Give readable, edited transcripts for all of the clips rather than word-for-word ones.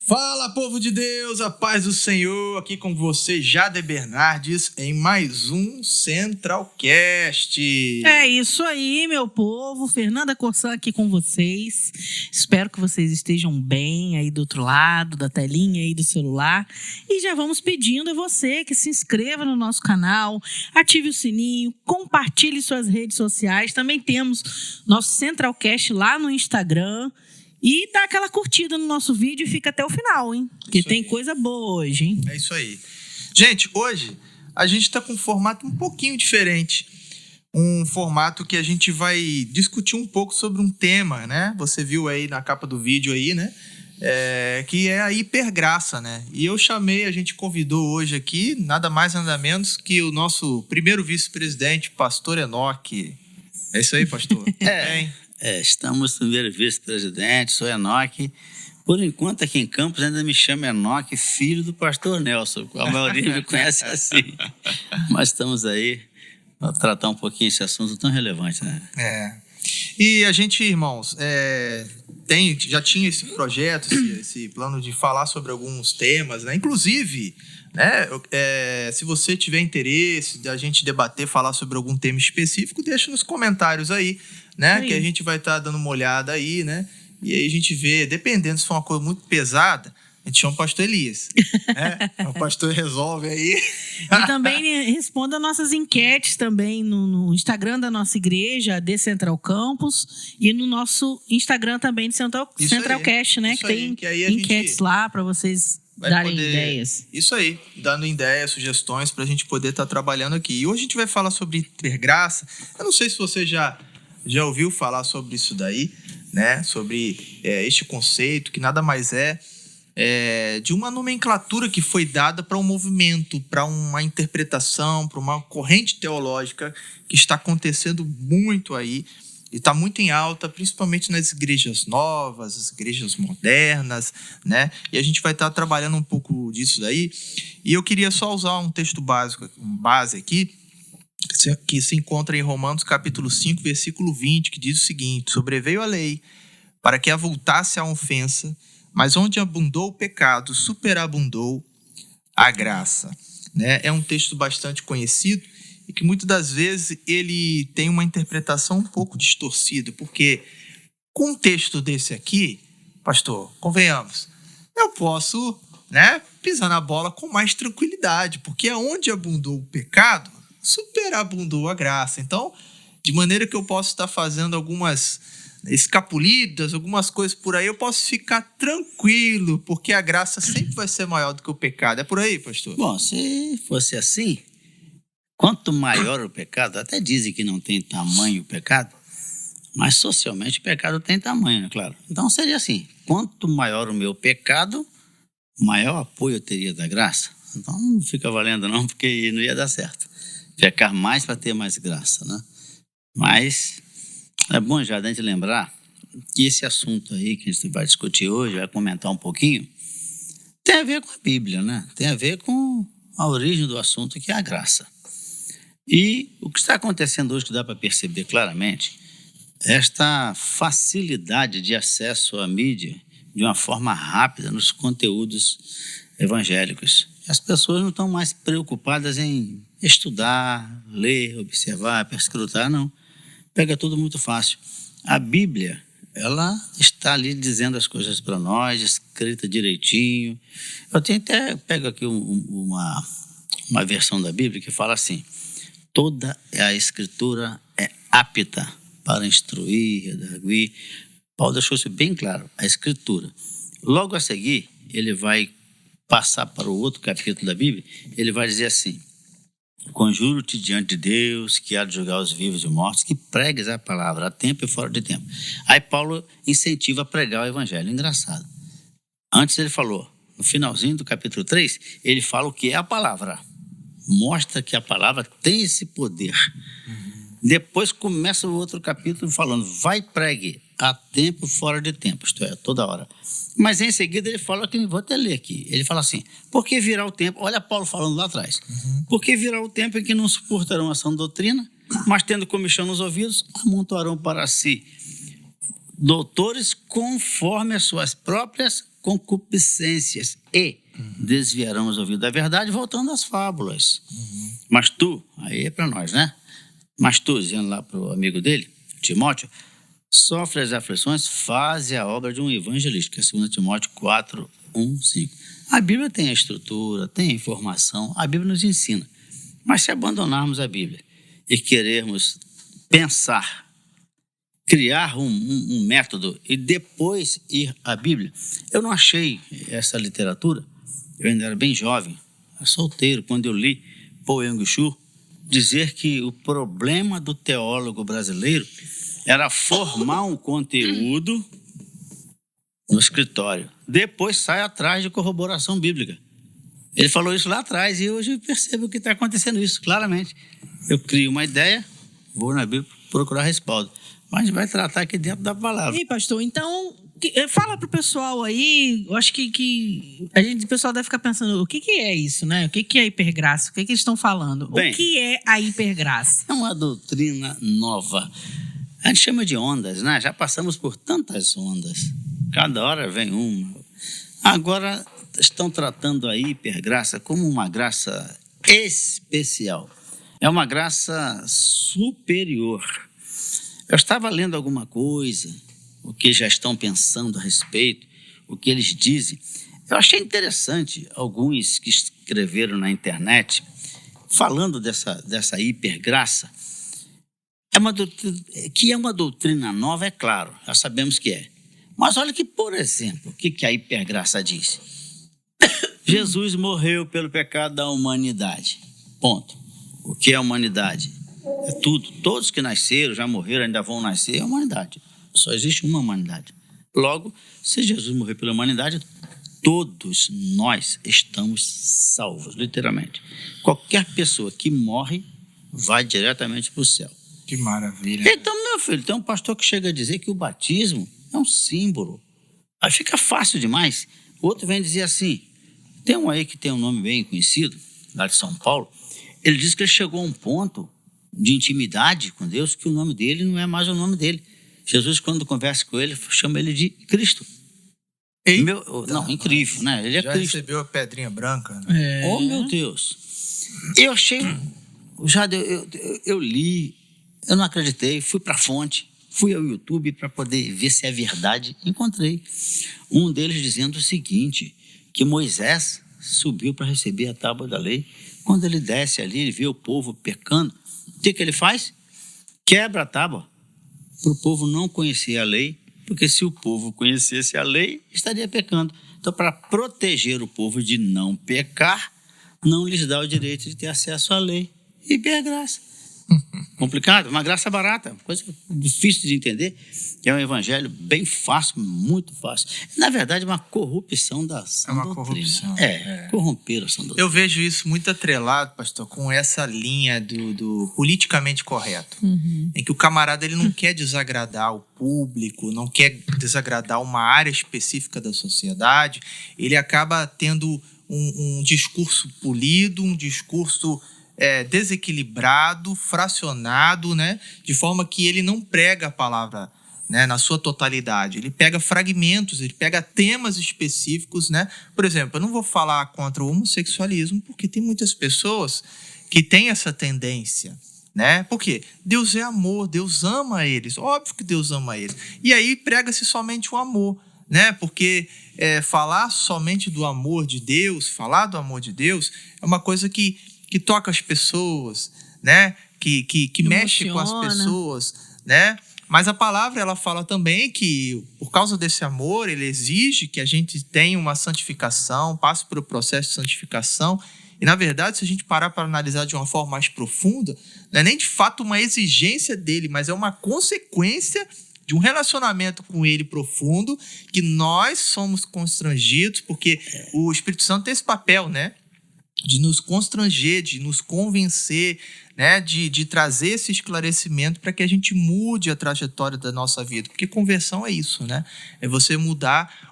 Fala, povo de Deus, a paz do Senhor, aqui com você, Jader Bernardes, em mais um Centralcast. É isso aí, meu povo, Fernanda Corsan aqui com vocês. Espero que vocês estejam bem aí do outro lado, da telinha aí do celular. E já vamos pedindo a você que se inscreva no nosso canal, ative o sininho, compartilhe suas redes sociais. Também temos nosso Centralcast lá no Instagram. E dá aquela curtida no nosso vídeo e fica até o final, hein? Porque tem coisa boa hoje, hein? É isso aí. Gente, hoje a gente está com um formato um pouquinho diferente. Um formato que a gente vai discutir um pouco sobre um tema, né? Você viu aí na capa do vídeo aí, né? Que é a hipergraça, né? E a gente convidou hoje aqui, nada mais nada menos que o nosso primeiro vice-presidente, pastor Enoque. É isso aí, pastor? Estamos no primeiro vice-presidente, sou Enoque. Por enquanto, aqui em Campos, ainda me chama Enoque, filho do pastor Nelson. A maioria me conhece assim. Mas estamos aí para tratar um pouquinho esse assunto tão relevante, né? E a gente, irmãos, já tinha esse projeto, esse plano de falar sobre alguns temas, né? Inclusive, né, se você tiver interesse de a gente debater, falar sobre algum tema específico, deixa nos comentários aí, né? Que a gente vai estar dando uma olhada aí, né? E aí a gente vê, dependendo se for uma coisa muito pesada, a gente chama o pastor Elias, né? O pastor resolve aí. E também responda nossas enquetes também no Instagram da nossa igreja, de Central Campus, e no nosso Instagram também de Centralcast, né? Que tem enquetes lá para vocês darem ideias. Isso aí, dando ideias, sugestões para a gente poder estar trabalhando aqui. E hoje a gente vai falar sobre hipergraça. Eu não sei se você já ouviu falar sobre isso daí, né? Sobre este conceito, que nada mais é de uma nomenclatura que foi dada para um movimento, para uma interpretação, para uma corrente teológica que está acontecendo muito aí e está muito em alta, principalmente nas igrejas novas, as igrejas modernas, né? E a gente vai estar trabalhando um pouco disso daí. E eu queria só usar um texto base aqui, que se encontra em Romanos capítulo 5, versículo 20, que diz o seguinte: sobreveio a lei para que avultasse a ofensa, mas onde abundou o pecado, superabundou a graça. Né? É um texto bastante conhecido e que muitas das vezes ele tem uma interpretação um pouco distorcida, porque com um texto desse aqui, pastor, convenhamos, eu posso, né, pisar na bola com mais tranquilidade, porque onde abundou o pecado, superabundou a graça. Então, de maneira que eu posso estar fazendo algumas escapulidas, algumas coisas por aí, eu posso ficar tranquilo, porque a graça sempre vai ser maior do que o pecado. É por aí, pastor? Bom, se fosse assim, quanto maior o pecado, até dizem que não tem tamanho o pecado, mas socialmente o pecado tem tamanho, né? Claro. Então seria assim, quanto maior o meu pecado, maior apoio eu teria da graça. Então não fica valendo não, porque não ia dar certo. Pecar mais para ter mais graça, né? Mas é bom já a gente lembrar que esse assunto aí que a gente vai discutir hoje, vai comentar um pouquinho, tem a ver com a Bíblia, né? Tem a ver com a origem do assunto, que é a graça. E o que está acontecendo hoje, que dá para perceber claramente, é esta facilidade de acesso à mídia de uma forma rápida nos conteúdos evangélicos. As pessoas não estão mais preocupadas em estudar, ler, observar, perscrutar, não. Pega tudo muito fácil. A Bíblia, ela está ali dizendo as coisas para nós, escrita direitinho. Eu pego aqui uma versão da Bíblia que fala assim: toda a Escritura é apta para instruir, redarguir. Paulo deixou isso bem claro, a Escritura. Logo a seguir, ele vai passar para o outro capítulo da Bíblia, ele vai dizer assim: conjuro-te diante de Deus, que há de julgar os vivos e os mortos, que pregues a palavra a tempo e fora de tempo. Aí Paulo incentiva a pregar o evangelho. Engraçado. Antes ele falou, no finalzinho do capítulo 3, ele fala o que é a palavra. Mostra que a palavra tem esse poder. Depois começa o outro capítulo falando, vai pregue a tempo e fora de tempo, isto é, toda hora. Mas em seguida ele fala, que vou até ler aqui, ele fala assim: porque virá o tempo, olha Paulo falando lá atrás, porque virá o tempo em que não suportarão a sã doutrina, mas tendo comichão nos ouvidos, amontoarão para si doutores conforme as suas próprias concupiscências e desviarão os ouvidos da verdade, voltando às fábulas. Mas tu, aí é para nós, né? Mas tu, dizendo lá para o amigo dele, Timóteo, sofre as aflições, faze a obra de um evangelista, que é 2 Timóteo 4, 1, 5. A Bíblia tem a estrutura, tem a informação, a Bíblia nos ensina. Mas se abandonarmos a Bíblia e querermos pensar, criar um método e depois ir à Bíblia, eu não achei essa literatura, eu ainda era bem jovem, solteiro, quando eu li Paul Yong-Soo, dizer que o problema do teólogo brasileiro era formar um conteúdo no escritório. Depois sai atrás de corroboração bíblica. Ele falou isso lá atrás e hoje eu percebo que está acontecendo isso, claramente. Eu crio uma ideia, vou na Bíblia procurar respaldo. Mas a gente vai tratar aqui dentro da palavra. E pastor, então, fala pro pessoal aí, eu acho que o pessoal deve ficar pensando, o que é isso, né? O que é hipergraça? O que eles estão falando? Bem, o que é a hipergraça? É uma doutrina nova. A gente chama de ondas, né? Já passamos por tantas ondas. Cada hora vem uma. Agora estão tratando a hipergraça como uma graça especial. É uma graça superior. Eu estava lendo alguma coisa, o que já estão pensando a respeito, o que eles dizem. Eu achei interessante alguns que escreveram na internet falando dessa hipergraça. Que é uma doutrina nova, é claro, já sabemos que é. Mas olha que, por exemplo, o que a hipergraça diz? Jesus morreu pelo pecado da humanidade. Ponto. O que é a humanidade? É tudo. Todos que nasceram, já morreram, ainda vão nascer, é a humanidade. Só existe uma humanidade. Logo, se Jesus morreu pela humanidade, todos nós estamos salvos, literalmente. Qualquer pessoa que morre vai diretamente para o céu. Que maravilha. Então, meu filho, tem um pastor que chega a dizer que o batismo é um símbolo. Aí fica fácil demais. Outro vem dizer assim, tem um aí que tem um nome bem conhecido, lá de São Paulo, ele diz que ele chegou a um ponto de intimidade com Deus que o nome dele não é mais o nome dele. Jesus, quando conversa com ele, chama ele de Cristo. Não, incrível, né? Ele é já Cristo. Recebeu a pedrinha branca? Né? Oh, meu Deus. Eu achei... Eu li, eu não acreditei, fui para a fonte, fui ao YouTube para poder ver se é verdade. Encontrei um deles dizendo o seguinte, que Moisés subiu para receber a tábua da lei. Quando ele desce ali, ele vê o povo pecando. O que ele faz? Quebra a tábua para o povo não conhecer a lei, porque se o povo conhecesse a lei, estaria pecando. Então, para proteger o povo de não pecar, não lhes dá o direito de ter acesso à lei. Hipergraça. Complicado, uma graça barata, coisa difícil de entender, que é um evangelho bem fácil, muito fácil. Na verdade, é uma corrupção da sã doutrina. Corrupção. Corromper a sã doutrina. Eu vejo isso muito atrelado, pastor, com essa linha do politicamente correto, em que o camarada ele não quer desagradar o público, não quer desagradar uma área específica da sociedade, ele acaba tendo um discurso polido, um discurso desequilibrado, fracionado, né? De forma que ele não prega a palavra, né, na sua totalidade. Ele pega fragmentos, ele pega temas específicos, né? Por exemplo, eu não vou falar contra o homossexualismo, porque tem muitas pessoas que têm essa tendência, né? Por quê? Deus é amor, Deus ama eles. Óbvio que Deus ama eles. E aí prega-se somente o amor, né? Porque falar somente do amor de Deus, falar do amor de Deus, é uma coisa que toca as pessoas, né? Que mexe com as pessoas, né? Mas a palavra, ela fala também que, por causa desse amor, ele exige que a gente tenha uma santificação, passe por um processo de santificação. E, na verdade, se a gente parar para analisar de uma forma mais profunda, não é nem de fato uma exigência dele, mas é uma consequência de um relacionamento com ele profundo, que nós somos constrangidos, porque o Espírito Santo tem esse papel, né? De nos constranger, de nos convencer, né? De trazer esse esclarecimento para que a gente mude a trajetória da nossa vida. Porque conversão é isso, né? É você mudar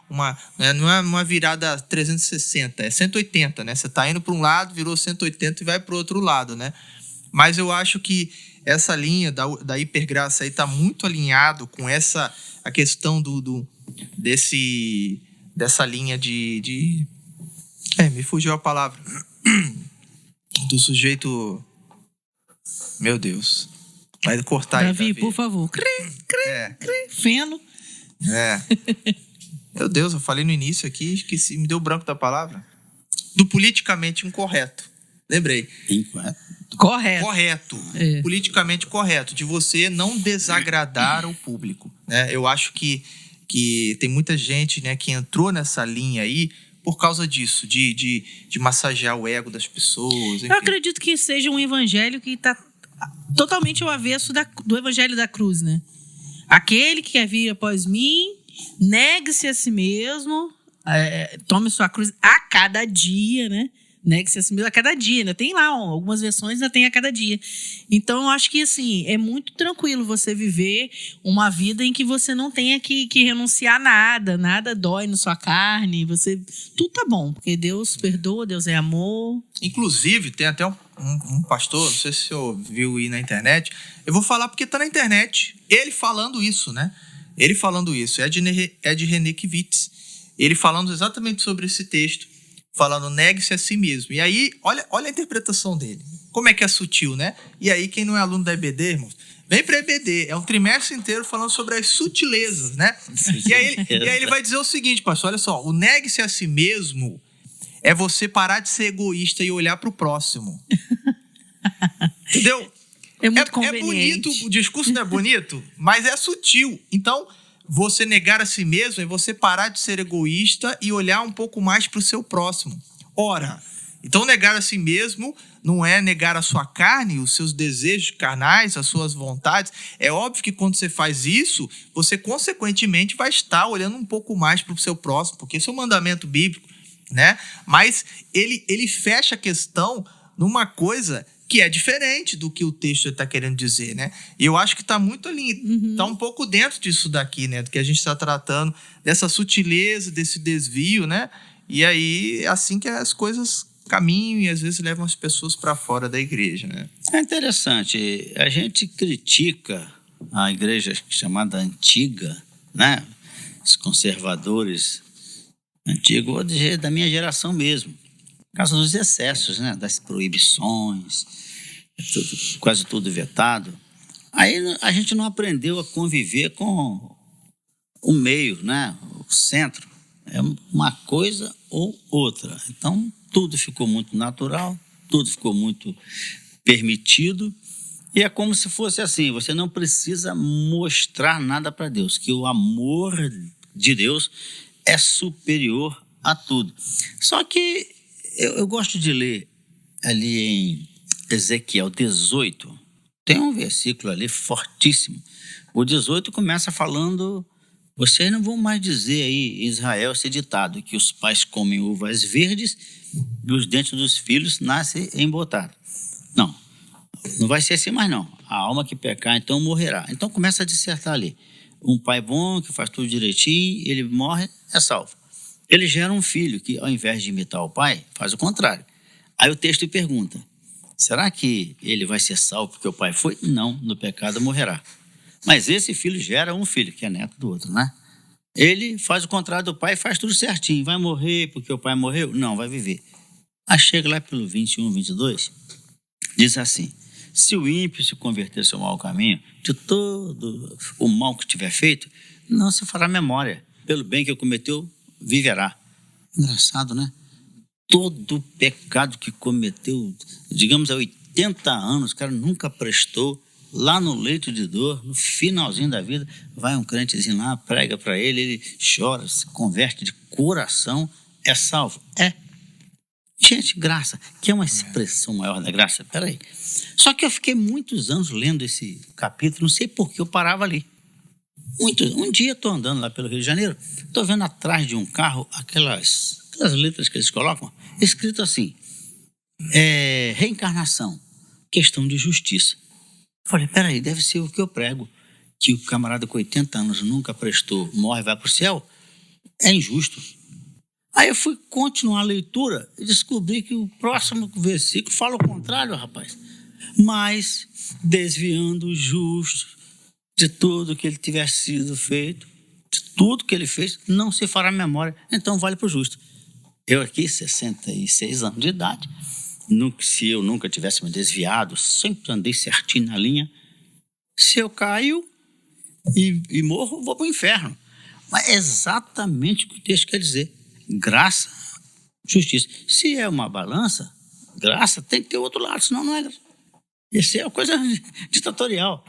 não é uma virada 360, é 180, né? Você está indo para um lado, virou 180 e vai para o outro lado, né? Mas eu acho que essa linha da hipergraça aí tá muito alinhado com a questão dessa linha me fugiu a palavra. Do sujeito... Meu Deus. Vai cortar Davi, aí, Davi. por favor. Feno. Meu Deus, eu falei no início aqui, esqueci, me deu branco da palavra. Do politicamente incorreto. Lembrei. Correto. Politicamente correto. De você não desagradar o público. Né? Eu acho que tem muita gente, né, que entrou nessa linha aí por causa disso, de massagear o ego das pessoas. Enfim. Eu acredito que seja um evangelho que está totalmente ao avesso do evangelho da cruz, né? Aquele que quer vir após mim, negue-se a si mesmo, tome sua cruz a cada dia, né? Negue-se a si mesmo a cada dia. Ainda tem lá, algumas versões ainda tem a cada dia. Então, eu acho que, assim, é muito tranquilo você viver uma vida em que você não tenha que renunciar a nada dói na sua carne, tudo tá bom, porque Deus perdoa, Deus é amor. Inclusive, tem até um pastor, não sei se você ouviu aí na internet, eu vou falar porque tá na internet, ele falando isso, né? Ele falando isso, é de René Kivitz, ele falando exatamente sobre esse texto, falando negue-se a si mesmo. E aí, olha a interpretação dele. Como é que é sutil, né? E aí, quem não é aluno da EBD, irmãos, vem para a EBD. É um trimestre inteiro falando sobre as sutilezas, né? E aí ele vai dizer o seguinte, pastor, olha só. O negue-se a si mesmo é você parar de ser egoísta e olhar para o próximo. Entendeu? É muito conveniente. É bonito, o discurso não é bonito, mas é sutil. Então, você negar a si mesmo é você parar de ser egoísta e olhar um pouco mais para o seu próximo. Ora, então negar a si mesmo não é negar a sua carne, os seus desejos carnais, as suas vontades. É óbvio que quando você faz isso, você consequentemente vai estar olhando um pouco mais para o seu próximo, porque esse é um mandamento bíblico, né? Mas ele fecha a questão numa coisa que é diferente do que o texto está querendo dizer, né? E eu acho que está muito ali, está um pouco dentro disso daqui, né? Do que a gente está tratando, dessa sutileza, desse desvio, né? E aí é assim que as coisas caminham e às vezes levam as pessoas para fora da igreja, né? É interessante, a gente critica a igreja chamada antiga, né? Os conservadores antigos, vou dizer da minha geração mesmo, por causa dos excessos, né? Das proibições, quase tudo vetado. Aí a gente não aprendeu a conviver com o meio, né? O centro. É uma coisa ou outra. Então, tudo ficou muito natural, tudo ficou muito permitido. E é como se fosse assim, você não precisa mostrar nada para Deus, que o amor de Deus é superior a tudo. Só que eu gosto de ler ali em Ezequiel 18, tem um versículo ali fortíssimo. O 18 começa falando: vocês não vão mais dizer aí, Israel, esse ditado, que os pais comem uvas verdes e os dentes dos filhos nascem embotados. Não vai ser assim mais não. A alma que pecar, então, morrerá. Então começa a dissertar ali. Um pai bom, que faz tudo direitinho, ele morre, é salvo. Ele gera um filho que, ao invés de imitar o pai, faz o contrário. Aí o texto pergunta: será que ele vai ser salvo porque o pai foi? Não, no pecado morrerá. Mas esse filho gera um filho, que é neto do outro, né? Ele faz o contrário do pai e faz tudo certinho. Vai morrer porque o pai morreu? Não, vai viver. Aí chega lá pelo 21, 22, diz assim: se o ímpio se converter ao mau caminho, de todo o mal que tiver feito, não se fará memória. Pelo bem que cometeu, viverá. Engraçado, né? Todo pecado que cometeu, digamos, há 80 anos, o cara nunca prestou. Lá no leito de dor, no finalzinho da vida, vai um crentezinho lá, prega para ele chora, se converte de coração, é salvo. É. Gente, graça, que é uma expressão maior da graça, peraí. Só que eu fiquei muitos anos lendo esse capítulo, não sei por que eu parava ali. Um dia estou andando lá pelo Rio de Janeiro, estou vendo atrás de um carro aquelas letras que eles colocam, escrito assim: reencarnação, questão de justiça. Falei, peraí, deve ser o que eu prego, que o camarada com 80 anos nunca prestou, morre e vai para o céu. É injusto. Aí eu fui continuar a leitura e descobri que o próximo versículo fala o contrário, rapaz. mas desviando o justo de tudo que ele tiver sido feito, de tudo que ele fez, não se fará memória, então vale para o justo. Eu aqui, 66 anos de idade, se eu nunca tivesse me desviado, sempre andei certinho na linha, se eu caio e morro, vou para o inferno. Mas é exatamente o que o texto quer dizer. Graça, justiça. Se é uma balança, graça tem que ter outro lado, senão não é graça. Isso é uma coisa ditatorial.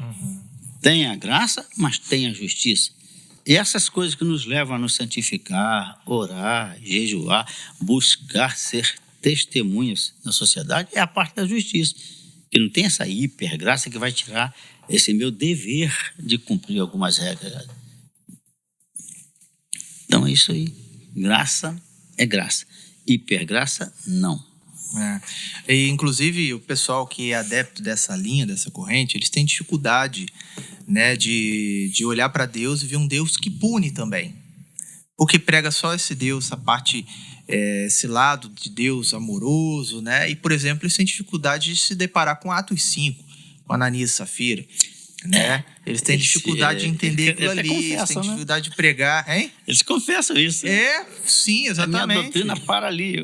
Tem a graça, mas tem a justiça. E essas coisas que nos levam a nos santificar, orar, jejuar, buscar ser testemunhas na sociedade, é a parte da justiça. Que não tem essa hipergraça que vai tirar esse meu dever de cumprir algumas regras. Então é isso aí. Graça é graça. Hipergraça, não. E, inclusive, o pessoal que é adepto dessa linha, dessa corrente, eles têm dificuldade, né, de olhar para Deus e ver um Deus que pune também. Porque prega só esse Deus, essa parte, esse lado de Deus amoroso, né? E, por exemplo, eles têm dificuldade de se deparar com Atos 5, com Ananias e Safira, né? Eles têm dificuldade de entender aquilo ali, eles têm dificuldade de pregar, hein? Eles confessam isso. Sim, exatamente. A minha doutrina para ali.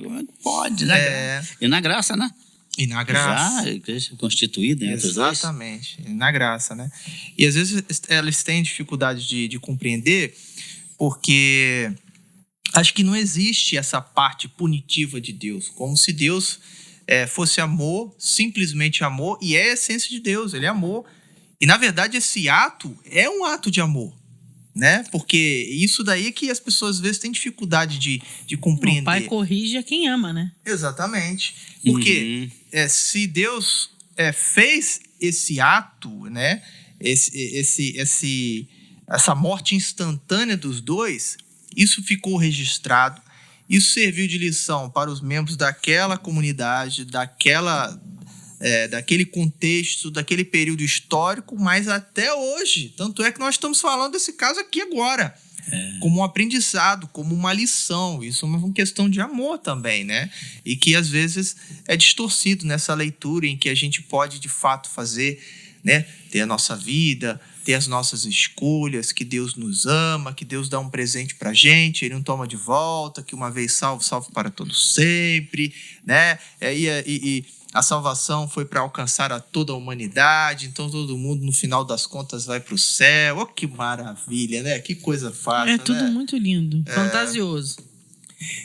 Pode, né? E na graça, né? E na graça. Já, a igreja constituída em Atos 2. Exatamente, na graça, né? E às vezes eles têm dificuldade de compreender, porque acho que não existe essa parte punitiva de Deus, como se Deus fosse amor, simplesmente amor, e é a essência de Deus, ele é amor. E, na verdade, esse ato é um ato de amor, né? Porque isso daí que as pessoas, às vezes, têm dificuldade de compreender. O pai corrige a quem ama, né? Exatamente. Porque se Deus fez esse ato, né? Essa morte instantânea dos dois, isso ficou registrado, isso serviu de lição para os membros daquela comunidade, daquele contexto, daquele período histórico, mas até hoje. Tanto é que nós estamos falando desse caso aqui agora, como um aprendizado, como uma lição. Isso é uma questão de amor também, né? E que às vezes é distorcido nessa leitura em que a gente pode de fato fazer, né? Ter a nossa vida, ter as nossas escolhas, que Deus nos ama, que Deus dá um presente pra gente, ele não toma de volta, que uma vez salvo, salvo para todos sempre, né? E a salvação foi para alcançar a toda a humanidade, então todo mundo, no final das contas, vai para o céu. Oh, que maravilha, né? Que coisa fácil, É tudo muito lindo, fantasioso.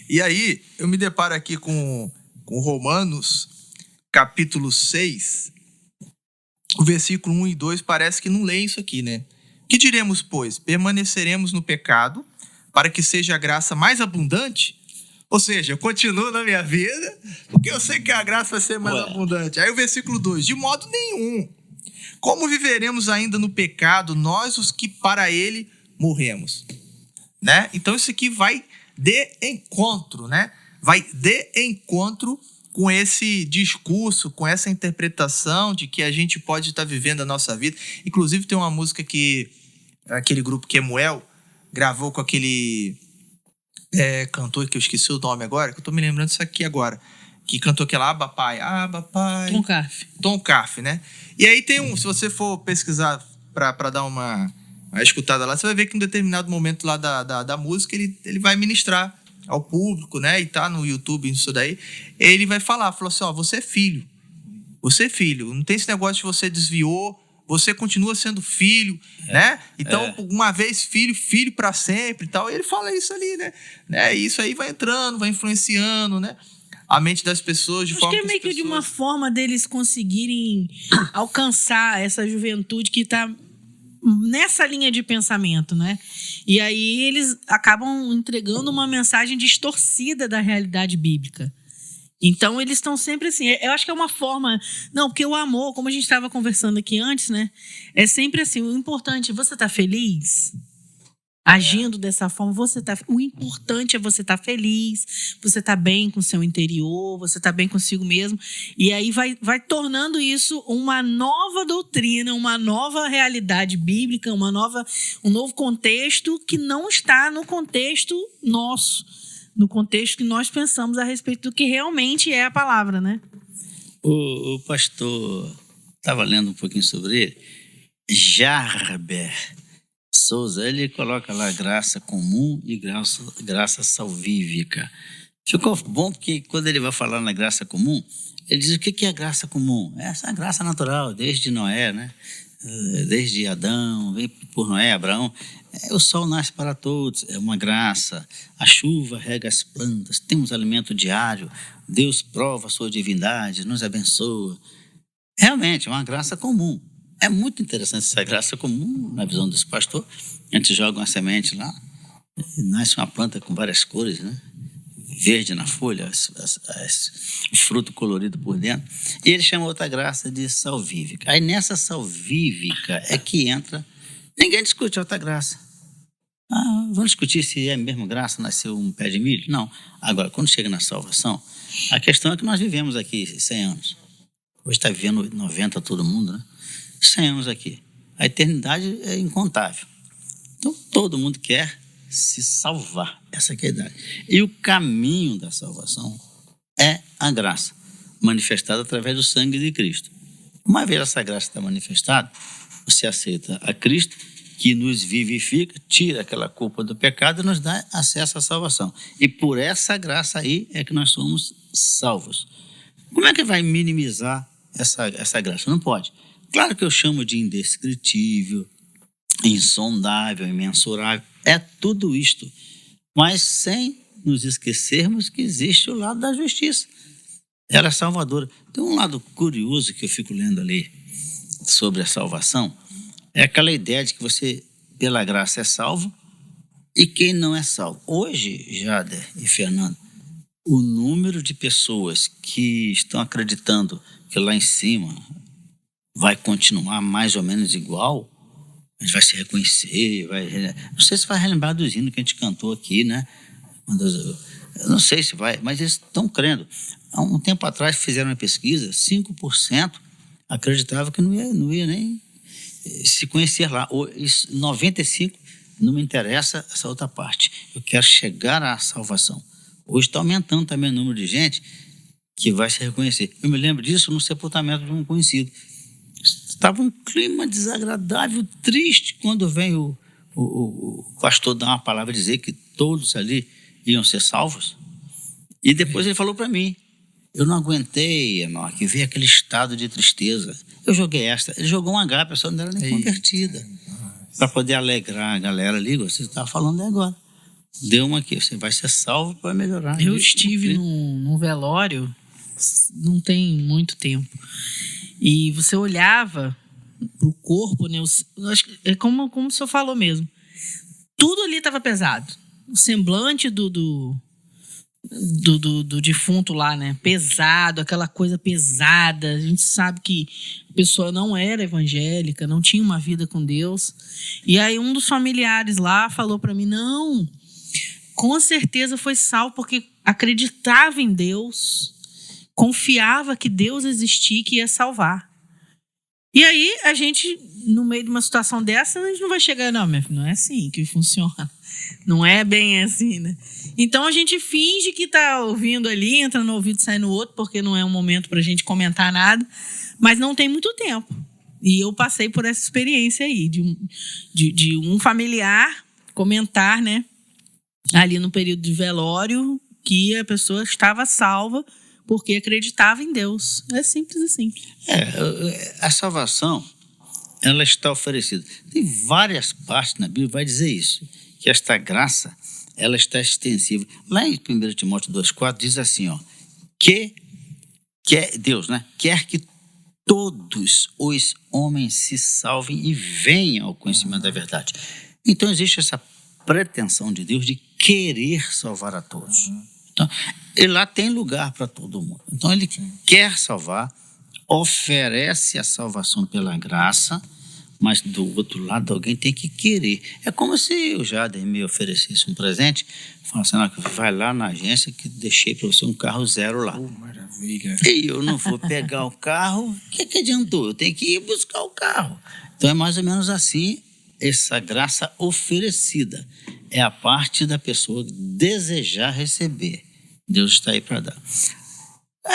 E aí, eu me deparo aqui com Romanos, capítulo 6, o versículo 1 e 2, parece que não lê isso aqui, né? Que diremos, pois? Permaneceremos no pecado para que seja a graça mais abundante? Ou seja, eu continuo na minha vida, porque eu sei que a graça vai ser mais abundante. Aí o versículo 2, de modo nenhum. Como viveremos ainda no pecado, nós os que para ele morremos? Né? Então isso aqui vai de encontro, né? Vai de encontro com esse discurso, com essa interpretação de que a gente pode estar vivendo a nossa vida. Inclusive tem uma música que aquele grupo Kemuel gravou com aquele... cantor que eu esqueci o nome agora, que eu tô me lembrando disso aqui agora, que cantou aquela Abba Pai. Tom Carf, né? E aí tem se você for pesquisar pra dar uma escutada lá, você vai ver que em um determinado momento lá da música, ele vai ministrar ao público, né? E tá no YouTube, isso daí. Ele vai falou assim, você é filho. Você é filho. Não tem esse negócio de você desviou, você continua sendo filho, né? Então, uma vez filho para sempre e tal. E ele fala isso ali, né? E isso aí vai entrando, vai influenciando, né? A mente das pessoas de forma que é meio que de uma forma deles conseguirem alcançar essa juventude que tá nessa linha de pensamento, né? E aí eles acabam entregando uma mensagem distorcida da realidade bíblica. Então, eles estão sempre assim. Eu acho que é uma forma... Não, porque o amor, como a gente estava conversando aqui antes, né? É sempre assim, o importante, você tá feliz? Agindo dessa forma, o importante é você estar feliz, você estar bem com o seu interior, você estar bem consigo mesmo. E aí vai tornando isso uma nova doutrina, uma nova realidade bíblica, um novo contexto que não está no contexto nosso, no contexto que nós pensamos a respeito do que realmente é a palavra, né? O pastor estava lendo um pouquinho sobre ele. Jarber Souza, ele coloca lá graça comum e graça salvífica. Ficou bom porque quando ele vai falar na graça comum, ele diz o que é a graça comum? É essa graça natural, desde Noé, né? Desde Adão, vem por Noé, Abraão. O sol nasce para todos, é uma graça. A chuva rega as plantas, temos alimento diário. Deus prova a sua divindade, nos abençoa. Realmente, é uma graça comum. É muito interessante essa graça comum, na visão desse pastor. A gente joga uma semente lá, nasce uma planta com várias cores, né? Verde na folha, o fruto colorido por dentro. E ele chama outra graça de salvífica. Aí nessa salvífica é que entra... Ninguém discute a outra graça. Vamos discutir se é mesmo graça nascer um pé de milho? Não. Agora, quando chega na salvação, a questão é que nós vivemos aqui 100 anos. Hoje está vivendo 90 todo mundo, né? 100 anos aqui. A eternidade é incontável. Então, todo mundo quer se salvar. Essa que é a idade. E o caminho da salvação é a graça, manifestada através do sangue de Cristo. Uma vez essa graça está manifestada, você aceita a Cristo, que nos vivifica, tira aquela culpa do pecado e nos dá acesso à salvação. E por essa graça aí é que nós somos salvos. Como é que vai minimizar essa graça? Não pode. Claro que eu chamo de indescritível, insondável, imensurável. É tudo isto. Mas sem nos esquecermos que existe o lado da justiça. Ela é salvadora. Tem um lado curioso que eu fico lendo ali sobre a salvação. É aquela ideia de que você, pela graça, é salvo e quem não é salvo. Hoje, Jader e Fernando, o número de pessoas que estão acreditando que lá em cima vai continuar mais ou menos igual, a gente vai se reconhecer, não sei se vai relembrar dos hinos que a gente cantou aqui, né? Eu não sei se vai, mas eles estão crendo. Há um tempo atrás fizeram uma pesquisa, 5% acreditavam que não ia nem se conhecer lá. 95% não me interessa essa outra parte. Eu quero chegar à salvação. Hoje está aumentando também o número de gente que vai se reconhecer. Eu me lembro disso no sepultamento de um conhecido. Estava um clima desagradável, triste, quando vem o pastor dar uma palavra, dizer que todos ali iam ser salvos. E depois ele falou para mim, eu não aguentei, Enoque, ver aquele estado de tristeza. Eu joguei esta. Ele jogou um H, a pessoa não era nem convertida. Para poder alegrar a galera ali, você estava falando agora. Deu uma aqui, você vai ser salvo para melhorar. Eu estive num velório, não tem muito tempo. E você olhava pro corpo, né? É como o senhor falou mesmo. Tudo ali estava pesado. O semblante do defunto lá, né? Pesado, aquela coisa pesada. A gente sabe que a pessoa não era evangélica, não tinha uma vida com Deus. E aí um dos familiares lá falou para mim, não, com certeza foi salvo porque acreditava em Deus, confiava que Deus existia e que ia salvar. E aí a gente, no meio de uma situação dessa, a gente não vai chegar, não, meu filho, não é assim que funciona. Não é bem assim, né? Então a gente finge que tá ouvindo ali, entra no ouvido e sai no outro, porque não é um momento pra gente comentar nada, mas não tem muito tempo. E eu passei por essa experiência aí, de um familiar comentar, né, ali no período de velório, que a pessoa estava salva porque acreditava em Deus. É simples assim. A salvação, ela está oferecida. Tem várias partes na Bíblia que vai dizer isso, que esta graça, ela está extensiva. Lá em 1 Timóteo 2,4 diz assim, ó, que Deus, né, quer que todos os homens se salvem e venham ao conhecimento da verdade. Então existe essa pretensão de Deus de querer salvar a todos. Então, e lá tem lugar para todo mundo. Então ele quer salvar, oferece a salvação pela graça, mas do outro lado alguém tem que querer. É como se o Jader me oferecesse um presente, falasse, vai lá na agência que deixei para você um carro zero lá. Maravilha. E eu não vou pegar o carro, o que adiantou? Eu tenho que ir buscar o carro. Então é mais ou menos assim, essa graça oferecida. É a parte da pessoa desejar receber. Deus está aí para dar.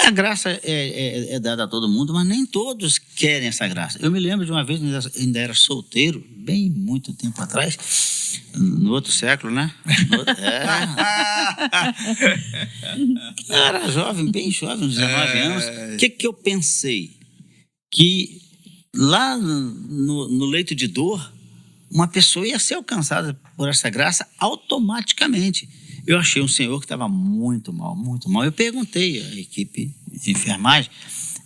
A graça é dada a todo mundo, mas nem todos querem essa graça. Eu me lembro de uma vez, ainda era solteiro, bem muito tempo atrás, no outro século, né? Eu era jovem, bem jovem, uns 19 anos. O que eu pensei? Que lá no leito de dor, uma pessoa ia ser alcançada por essa graça automaticamente. Eu achei um senhor que estava muito mal, muito mal. Eu perguntei à equipe de enfermagem,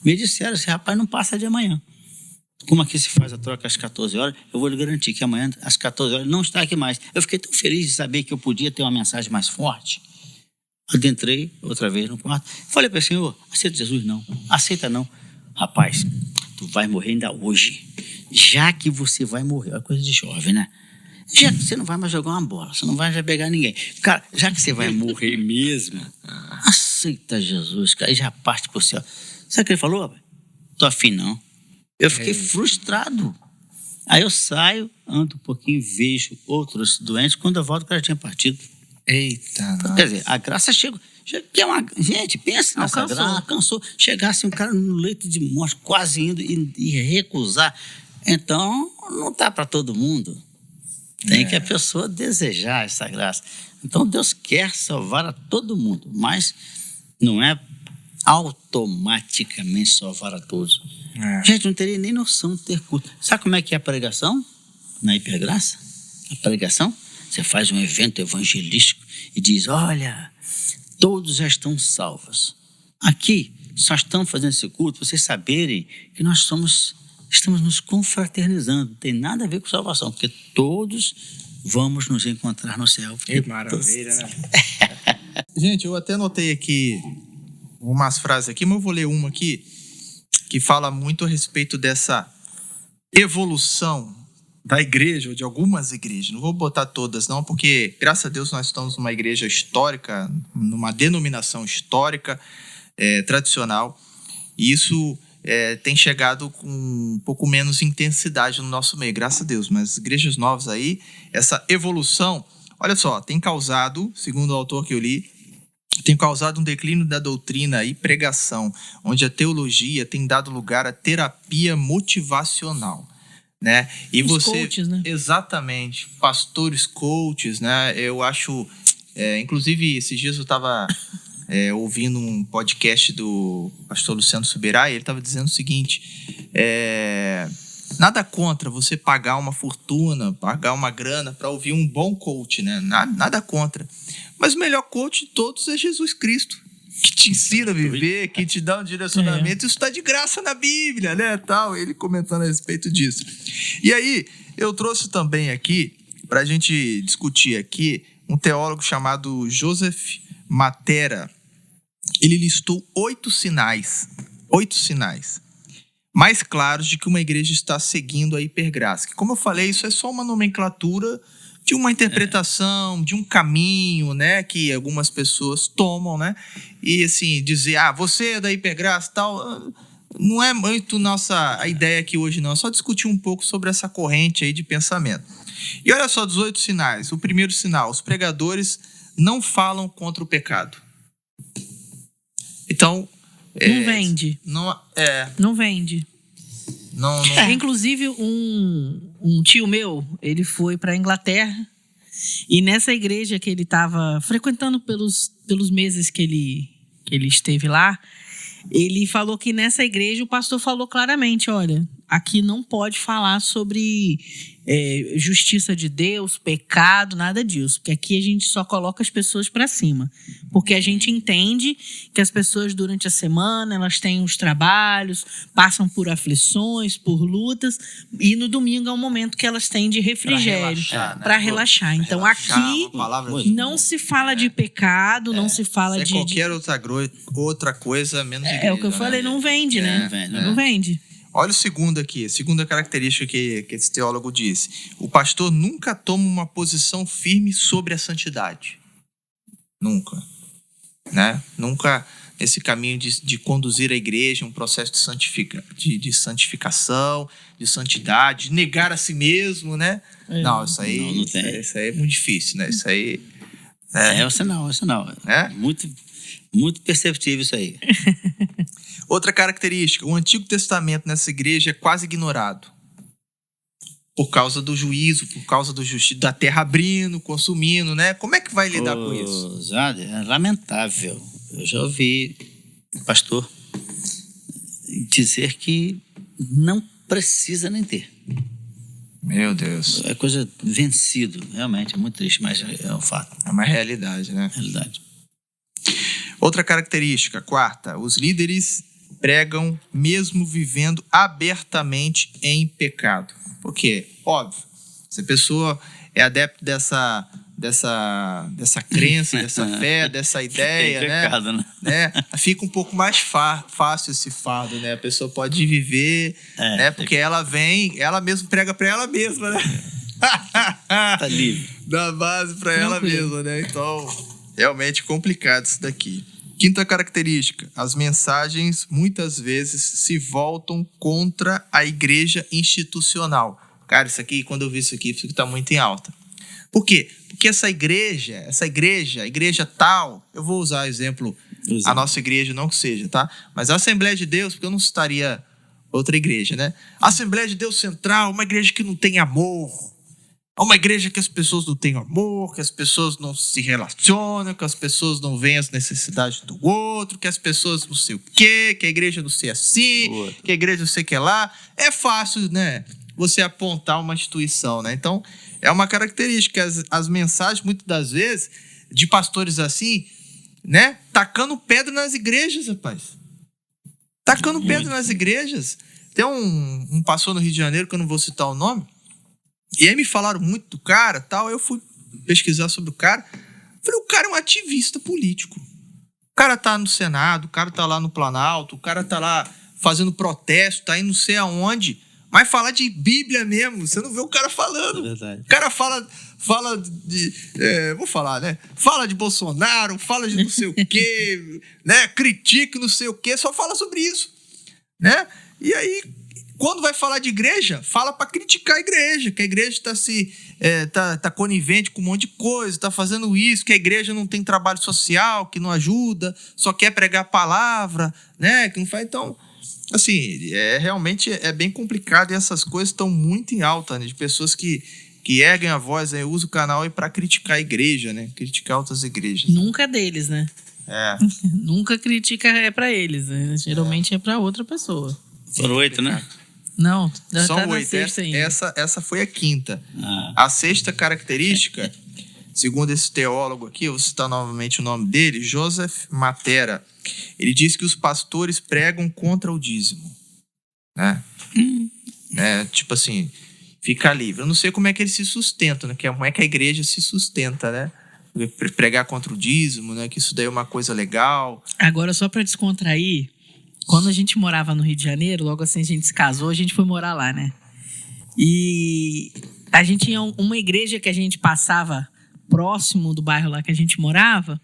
me disseram, esse rapaz não passa de amanhã. Como aqui se faz a troca às 14 horas, eu vou lhe garantir que amanhã, às 14 horas, não está aqui mais. Eu fiquei tão feliz de saber que eu podia ter uma mensagem mais forte. Adentrei outra vez no quarto. Falei para o senhor, aceita Jesus? Não. Aceita não. Rapaz, tu vai morrer ainda hoje. Já que você vai morrer, é coisa de jovem, né? Já que você não vai mais jogar uma bola, você não vai já pegar ninguém. Cara, já que você vai morrer mesmo, aceita Jesus, cara, e já parte pro céu. Sabe o que ele falou? Tô afim, não. Eu fiquei frustrado. Aí eu saio, ando um pouquinho, vejo outros doentes. Quando eu volto, o cara tinha partido. Eita, nossa. Quer dizer, a graça chegou. Gente, pensa nessa graça. Alcançou. Chegasse um cara no leito de morte, quase indo e recusar. Então, não tá para todo mundo. Tem que a pessoa desejar essa graça. Então, Deus quer salvar a todo mundo, mas não é automaticamente salvar a todos. Gente, não teria nem noção de ter culto. Sabe como é que é a pregação? Na hipergraça? A pregação? Você faz um evento evangelístico e diz, olha, todos já estão salvos. Aqui, só estamos fazendo esse culto para vocês saberem que nós estamos nos confraternizando. Não tem nada a ver com salvação, porque todos vamos nos encontrar no céu. Que maravilha, né? Gente, eu até anotei aqui umas frases aqui, mas eu vou ler uma aqui que fala muito a respeito dessa evolução da igreja, ou de algumas igrejas. Não vou botar todas, não, porque, graças a Deus, nós estamos numa igreja histórica, numa denominação histórica, tradicional, e isso tem chegado com um pouco menos intensidade no nosso meio, graças a Deus. Mas as igrejas novas aí, essa evolução, olha só, tem causado, segundo o autor que eu li, tem causado um declínio da doutrina e pregação, onde a teologia tem dado lugar à terapia motivacional, né? E os coaches, né? Exatamente, pastores coaches, né? Eu acho, inclusive esses dias eu estava ouvindo um podcast do pastor Luciano Subirá, e ele estava dizendo o seguinte, nada contra você pagar uma fortuna, pagar uma grana para ouvir um bom coach, né? Nada contra. Mas o melhor coach de todos é Jesus Cristo, que te ensina a viver, que te dá um direcionamento. Isso está de graça na Bíblia, né? Tal, ele comentando a respeito disso. E aí, eu trouxe também aqui, para a gente discutir aqui, um teólogo chamado Joseph Matera. Ele listou 8 sinais mais claros de que uma igreja está seguindo a hipergraça. Que, como eu falei, isso é só uma nomenclatura de uma interpretação, de um caminho, né, que algumas pessoas tomam, né, e assim, dizer, você é da hipergraça e tal, não é muito a ideia aqui hoje não, é só discutir um pouco sobre essa corrente aí de pensamento. E olha só, dos 8 sinais, o primeiro sinal, os pregadores não falam contra o pecado. Então... Não vende. Não vende. Não. Inclusive, um tio meu, ele foi para a Inglaterra, e nessa igreja que ele estava frequentando pelos meses que ele esteve lá, ele falou que nessa igreja o pastor falou claramente, olha, aqui não pode falar sobre justiça de Deus, pecado, nada disso, porque aqui a gente só coloca as pessoas para cima, porque a gente entende que as pessoas durante a semana elas têm os trabalhos, passam por aflições, por lutas, e no domingo é um momento que elas têm de refrigério, para relaxar. Então aqui não se fala de pecado, não se fala de qualquer outra coisa menos igreja, é o que eu falei, não vende, né? Não vende. Olha o segundo aqui, a segunda característica que esse teólogo disse. O pastor nunca toma uma posição firme sobre a santidade. Nunca. Né? Nunca esse caminho de conduzir a igreja, um processo de santificação, de santidade, de negar a si mesmo, né? Não, isso aí, isso aí é muito difícil, né? Isso aí... É um sinal. É? Muito... Muito perceptível isso aí. Outra característica, o Antigo Testamento nessa igreja é quase ignorado. Por causa do juízo, por causa da terra abrindo, consumindo, né? Como é que vai lidar com isso? Jade, é lamentável. Eu já ouvi o pastor dizer que não precisa nem ter. Meu Deus. É coisa vencido, realmente, é muito triste, mas é um fato. É uma realidade, né? Realidade. Outra característica, quarta, os líderes pregam mesmo vivendo abertamente em pecado. Por quê? Óbvio, se a pessoa é adepto dessa crença, dessa fé, dessa ideia, pecado, né? Fica um pouco mais fácil esse fardo, né? A pessoa pode viver, né? Porque ela mesma prega para ela mesma, né? Tá livre. Dá base para ela mesma, né? Então, realmente complicado isso daqui. Quinta característica, as mensagens muitas vezes se voltam contra a igreja institucional. Cara, isso aqui, quando eu vi isso aqui, isso aqui tá muito em alta. Por quê? Porque essa igreja, a igreja tal, eu vou usar exemplo, a nossa igreja, não que seja, tá? Mas a Assembleia de Deus, porque eu não citaria outra igreja, né? A Assembleia de Deus Central, uma igreja que não tem amor. É uma igreja que as pessoas não têm amor, que as pessoas não se relacionam, que as pessoas não veem as necessidades do outro, que as pessoas não sei o quê, que a igreja não sei assim, que a igreja não sei o que lá. É fácil, né? Você apontar uma instituição, né? Então, é uma característica. As mensagens, muitas das vezes, de pastores assim, né? Tacando pedra nas igrejas, rapaz. Tacando pedra nas igrejas. Tem um pastor no Rio de Janeiro, que eu não vou citar o nome, e aí me falaram muito do cara, tal, eu fui pesquisar sobre o cara. Falei, o cara é um ativista político. O cara tá no Senado, o cara tá lá no Planalto, o cara tá lá fazendo protesto, tá indo não sei aonde. Mas falar de Bíblia mesmo, você não vê o cara falando. É verdade. O cara fala de... vou falar, né? Fala de Bolsonaro, fala de não sei o quê, né? Critica não sei o quê, só fala sobre isso, né? E aí, quando vai falar de igreja, fala para criticar a igreja, que a igreja tá conivente com um monte de coisa, tá fazendo isso, que a igreja não tem trabalho social, que não ajuda, só quer pregar a palavra, né? Que não faz, então, assim, realmente é bem complicado e essas coisas estão muito em alta, né? De pessoas que erguem a voz, usam o canal para criticar a igreja, né? Criticar outras igrejas. Nunca deles, né? Nunca critica para eles, né? Geralmente é para outra pessoa. Foram 8, né? Não, são tá 8. Essa foi a quinta. A sexta característica, segundo esse teólogo aqui, eu vou citar novamente o nome dele, Joseph Matera. Ele diz que os pastores pregam contra o dízimo, né? Tipo assim, fica livre. Eu não sei como é que eles se sustentam, né? Como é que a igreja se sustenta, né? Pregar contra o dízimo, né? Que isso daí é uma coisa legal. Agora, só para descontrair, quando a gente morava no Rio de Janeiro, logo assim a gente se casou, a gente foi morar lá, né? E a gente tinha uma igreja que a gente passava próximo do bairro lá que a gente morava,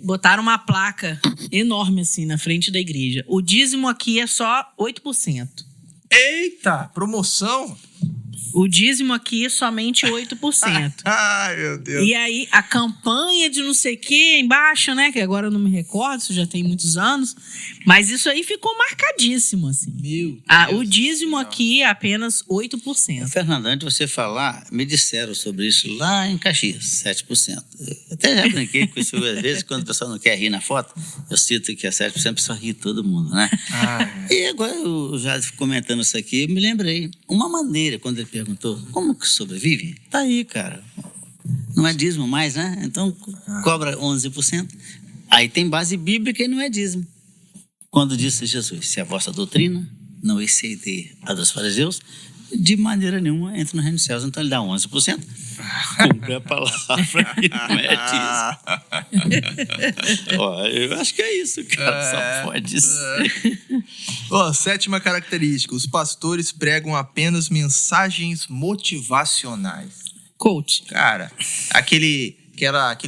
botaram uma placa enorme assim na frente da igreja. O dízimo aqui é só 8%. Eita, promoção! O dízimo aqui é somente 8%. Ai, meu Deus. E aí, a campanha de não sei o que embaixo, né? Que agora eu não me recordo, isso já tem muitos anos. Mas isso aí ficou marcadíssimo, assim. Meu Deus. O dízimo aqui é apenas 8%. Fernando, antes de você falar, me disseram sobre isso lá em Caxias, 7%. Eu até já brinquei com isso às vezes, quando o pessoal não quer rir na foto, eu cito que é 7%, o pessoal ri todo mundo, né? E agora, eu já comentando isso aqui, eu me lembrei. Uma maneira, quando ele perguntou, como que sobrevive? Tá aí, cara. Não é dízimo mais, né? Então, cobra 11%. Aí tem base bíblica e não é dízimo. Quando disse Jesus, se a vossa doutrina não exceder a dos fariseus, de maneira nenhuma entra no reino dos céus. Então ele dá 11%. Cumpre a palavra e não é dízimo. Eu acho que é isso, cara. Só pode ser. Sétima característica. Os pastores pregam apenas mensagens motivacionais. Coach. Cara, aquele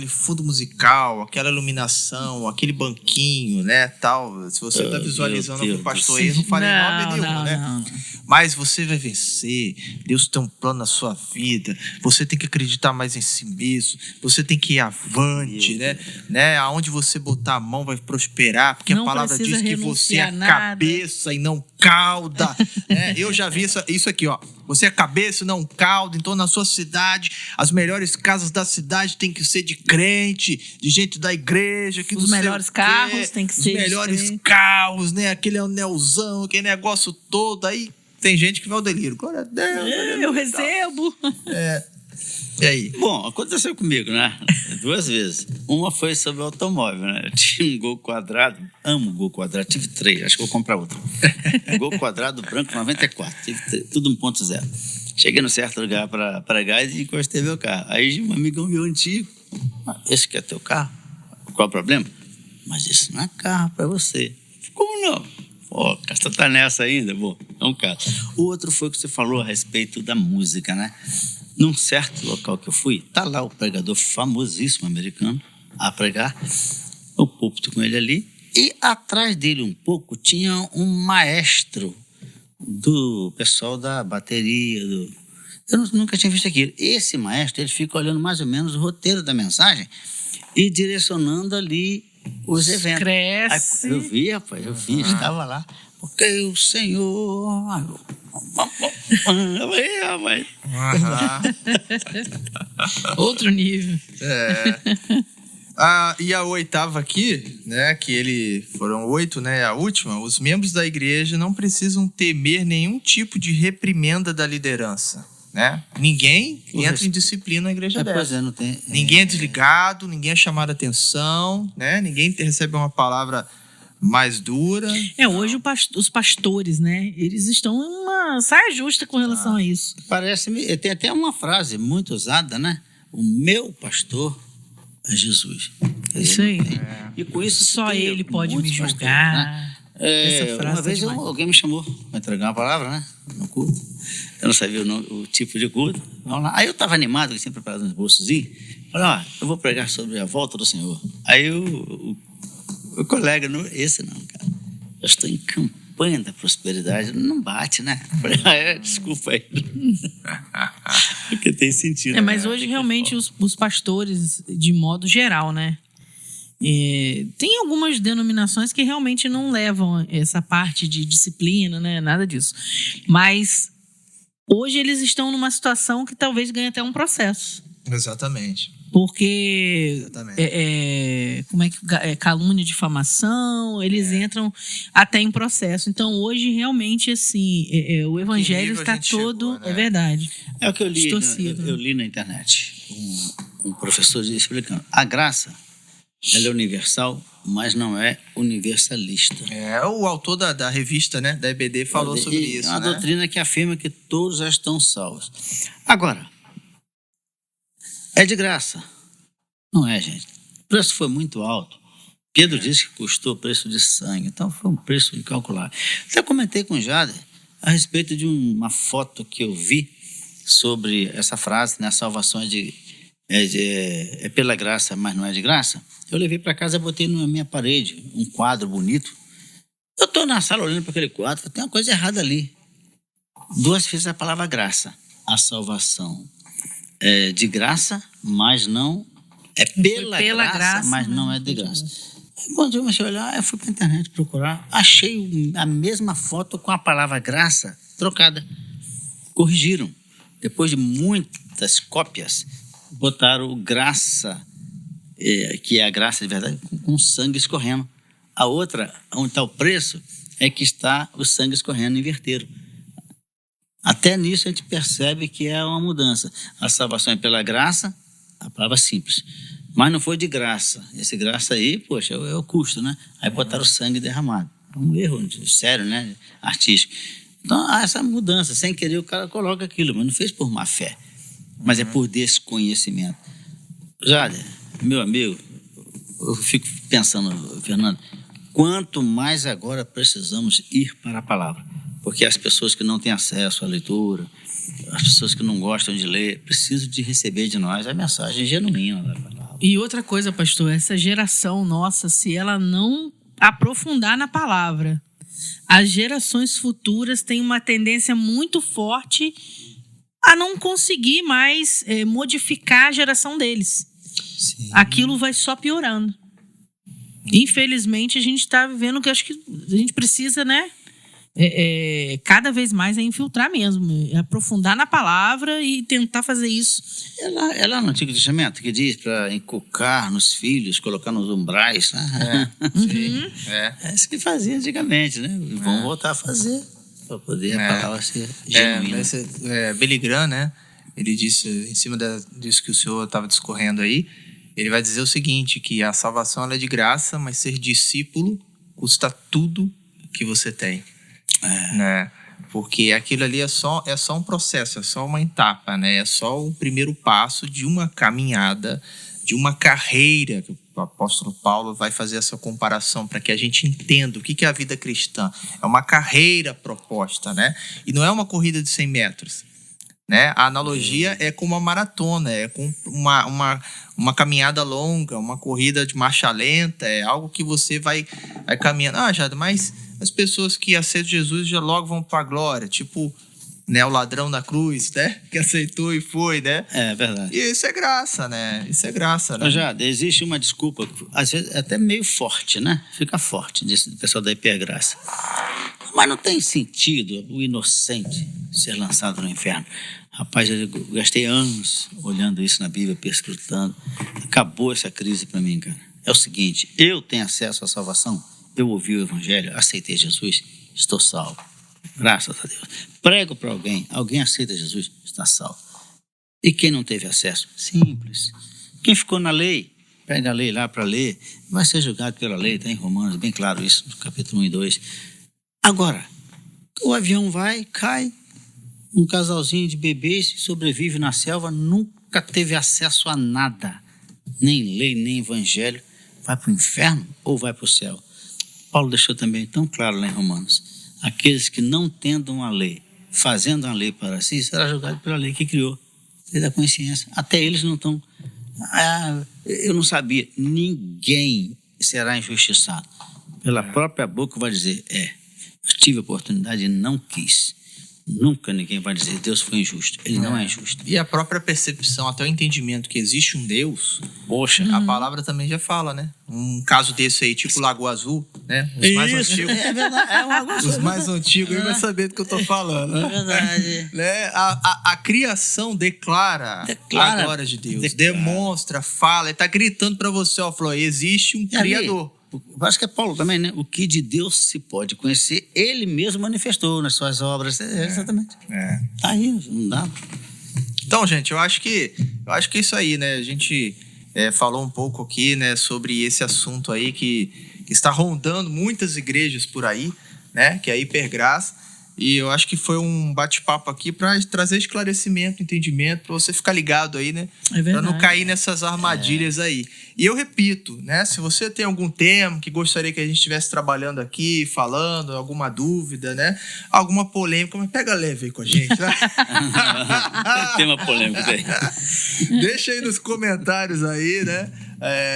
fundo musical, aquela iluminação, aquele banquinho, né, tal. Se você tá visualizando o pastor aí, não falei nome nenhum, né? mas você vai vencer. Deus tem um plano na sua vida. Você tem que acreditar mais em si mesmo. Você tem que ir avante, né? Aonde você botar a mão vai prosperar, porque Não a palavra diz precisa que você é renunciar nada. cabeça e não cauda. Né? Eu já vi isso aqui, ó. Você é cabeça e não cauda. Então, na sua cidade, as melhores casas da cidade tem que ser de crente, de gente da igreja. Que Os não sei melhores o quê. carros tem que ser Os melhores de crente. carros, né? Aquele anelzão, aquele negócio todo. Aí tem gente que vai ao delírio. Glória a Deus. Eu recebo. E aí? Bom, aconteceu comigo, né? 2 vezes. Uma foi sobre o automóvel, né? Eu tinha um Gol quadrado, amo Gol quadrado, tive 3, acho que vou comprar outro. Gol quadrado branco 94, tive 3, tudo 1.0. Cheguei no certo lugar para gás e encostei meu carro. Aí um amigão meu antigo, esse que é teu carro? Qual o problema? Mas isso não é carro para você. Como não? Pô, você tá nessa ainda? Bom, é um carro. O outro foi o que você falou a respeito da música, né? Num certo local que eu fui, tá lá o pregador famosíssimo americano a pregar, o púlpito com ele ali, e atrás dele um pouco tinha um maestro do pessoal da bateria. Eu nunca tinha visto aquilo. Esse maestro, ele fica olhando mais ou menos o roteiro da mensagem e direcionando ali os eventos. Cresce. Aí, eu vi, rapaz, estava lá. Porque o Senhor... Rapaz. Outro nível. E a 8ª aqui, né? Que foram 8, né? A última. Os membros da igreja não precisam temer nenhum tipo de reprimenda da liderança, né? Ninguém entra em disciplina na igreja dessa. Pois é, não tem... Ninguém é desligado, ninguém é chamado a atenção, né? Ninguém recebe uma palavra mais dura. Hoje os pastores, né? Eles estão em uma saia justa com relação a isso. Parece-me... Tem até uma frase muito usada, né? O meu pastor é Jesus. Isso aí. E com isso... Só tem ele pode me muitos julgar. pastores, né? Essa frase uma vez alguém me chamou para entregar uma palavra, né? No culto. Eu não sabia o tipo de culto. Vamos lá. Aí eu estava animado, eu tinha preparado uns bolsozinhos. Falei, eu vou pregar sobre a volta do Senhor. Aí o colega, esse não, cara. Eu estou em campanha da prosperidade. Não bate, né? Falei, desculpa aí. Porque tem sentido. Mas hoje realmente os pastores, de modo geral, né? Tem algumas denominações que realmente não levam essa parte de disciplina, né? Nada disso. Mas hoje eles estão numa situação que talvez ganhe até um processo. Exatamente. Porque calúnia, difamação, eles entram até em processo. Então hoje realmente assim o evangelho está todo, chegou, né? É verdade. É o que eu li, distorcido. eu li na internet. Um professor explicando. A graça, ela é universal, mas não é universalista. O autor da revista, né, da EBD falou sobre isso. É uma né? doutrina que afirma que todos já estão salvos. Agora, é de graça. Não é, gente. O preço foi muito alto. Pedro disse que custou o preço de sangue, então foi um preço incalculável. Até comentei com o Jader a respeito de uma foto que eu vi sobre essa frase, né, salvação é pela graça, mas não é de graça. Eu levei para casa e botei na minha parede um quadro bonito. Eu estou na sala olhando para aquele quadro, tem uma coisa errada ali. 2 vezes a palavra graça. A salvação é de graça, mas não é pela graça, mas não é de graça. Quando eu comecei a olhar, eu fui para a internet procurar, achei a mesma foto com a palavra graça trocada. Corrigiram. Depois de muitas cópias, botaram graça, que é a graça de verdade, com sangue escorrendo. A outra, onde está o preço, é que está o sangue escorrendo, inverteram. Até nisso a gente percebe que é uma mudança. A salvação é pela graça, a palavra simples. Mas não foi de graça. Esse graça aí, poxa, é o custo, né? Aí botaram o sangue derramado. É um erro sério, né? Artístico. Então, há essa mudança. Sem querer, o cara coloca aquilo, mas não fez por má fé. Mas é por desconhecimento. Jader, meu amigo, eu fico pensando, Fernando, quanto mais agora precisamos ir para a palavra. Porque as pessoas que não têm acesso à leitura, as pessoas que não gostam de ler, precisam de receber de nós a mensagem genuína da palavra. E outra coisa, pastor, essa geração nossa, se ela não aprofundar na palavra, as gerações futuras têm uma tendência muito forte a não conseguir mais modificar a geração deles. Sim. Aquilo vai só piorando. Infelizmente, a gente está vivendo que acho que a gente precisa, né? Cada vez mais infiltrar mesmo, aprofundar na palavra e tentar fazer isso. É lá no Antigo Testamento que diz para inculcar nos filhos, colocar nos umbrais, né? Sim. É isso que fazia antigamente, né? E vão voltar a fazer para poder a palavra ser genuína. Billy Graham, né? Ele disse, em cima disso que o senhor estava discorrendo aí, ele vai dizer o seguinte, que a salvação ela é de graça, mas ser discípulo custa tudo que você tem. Né? Porque aquilo ali é só um processo, é só uma etapa, né? É só o primeiro passo de uma caminhada, de uma carreira. O apóstolo Paulo vai fazer essa comparação para que a gente entenda o que é a vida cristã. É uma carreira proposta, né? E não é uma corrida de 100 metros. Né? A analogia é com uma maratona, é com uma caminhada longa, uma corrida de marcha lenta, é algo que você vai caminhando. Jada, mas as pessoas que aceitam Jesus já logo vão para a glória, tipo, né, o ladrão da cruz, né? Que aceitou e foi, né? É verdade. E isso é graça, né? Isso é graça, né? Jada, existe uma desculpa, às vezes até meio forte, né? Fica forte, desse pessoal da hipergraça. Mas não tem sentido o inocente ser lançado no inferno. Rapaz, eu gastei anos olhando isso na Bíblia, perscrutando. Acabou essa crise para mim, cara. É o seguinte, eu tenho acesso à salvação, eu ouvi o evangelho, aceitei Jesus, estou salvo. Graças a Deus. Prego para alguém aceita Jesus, está salvo. E quem não teve acesso? Simples. Quem ficou na lei, pega a lei lá para ler, vai ser julgado pela lei, está em Romanos, bem claro isso, no capítulo 1 e 2. Agora, o avião vai, cai, um casalzinho de bebês sobrevive na selva, nunca teve acesso a nada, nem lei, nem evangelho, vai para o inferno ou vai para o céu? Paulo deixou também tão claro lá em Romanos, aqueles que não tendam a lei, fazendo a lei para si, será julgado pela lei que criou, lei da consciência. Até eles não estão... eu não sabia, ninguém será injustiçado. Pela própria boca vai dizer, eu tive a oportunidade e não quis. Nunca ninguém vai dizer Deus foi injusto. Ele não é injusto. E a própria percepção, até o entendimento que existe um Deus, poxa, a palavra também já fala, né? Um caso desse aí, tipo Lagoa Azul, né? Os mais antigos. É verdade, é uma coisa. Os mais antigos aí vai saber do que eu tô falando. É verdade. Né? A criação declara a glória de Deus. Demonstra, fala, ele tá gritando para você, falou, existe um Criador. Eu acho que é Paulo também, né? O que de Deus se pode conhecer, ele mesmo manifestou nas suas obras. Exatamente. Tá aí, não dá. Então, gente, eu acho que é isso aí, né? A gente falou um pouco aqui, né, sobre esse assunto aí que está rondando muitas igrejas por aí, né? Que é a hipergraça. E eu acho que foi um bate-papo aqui para trazer esclarecimento, entendimento, para você ficar ligado aí, né? Para não cair nessas armadilhas aí. E eu repito, né? Se você tem algum tema que gostaria que a gente estivesse trabalhando aqui, falando, alguma dúvida, né? Alguma polêmica, mas pega leve aí com a gente, né? Tema polêmico aí. Deixa aí nos comentários aí, né?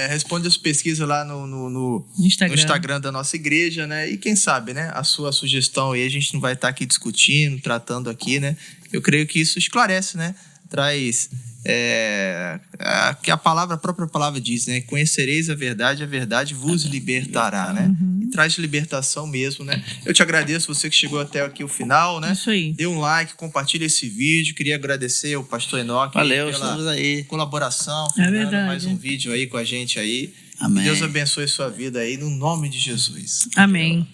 Responde as pesquisas lá no Instagram da nossa igreja, né? E quem sabe, né? A sua sugestão aí, a gente não vai estar aqui discutindo, tratando aqui, né? Eu creio que isso esclarece, né? Traz que a própria palavra diz, né? Conhecereis a verdade vos libertará, né? E traz libertação mesmo, né? Eu te agradeço, você que chegou até aqui o final, né? Isso aí. Dê um like, compartilha esse vídeo. Queria agradecer ao pastor Enoque pela estamos aí. Colaboração. Verdade. Mais um vídeo aí com a gente aí. Amém. Deus abençoe sua vida aí, no nome de Jesus. Amém.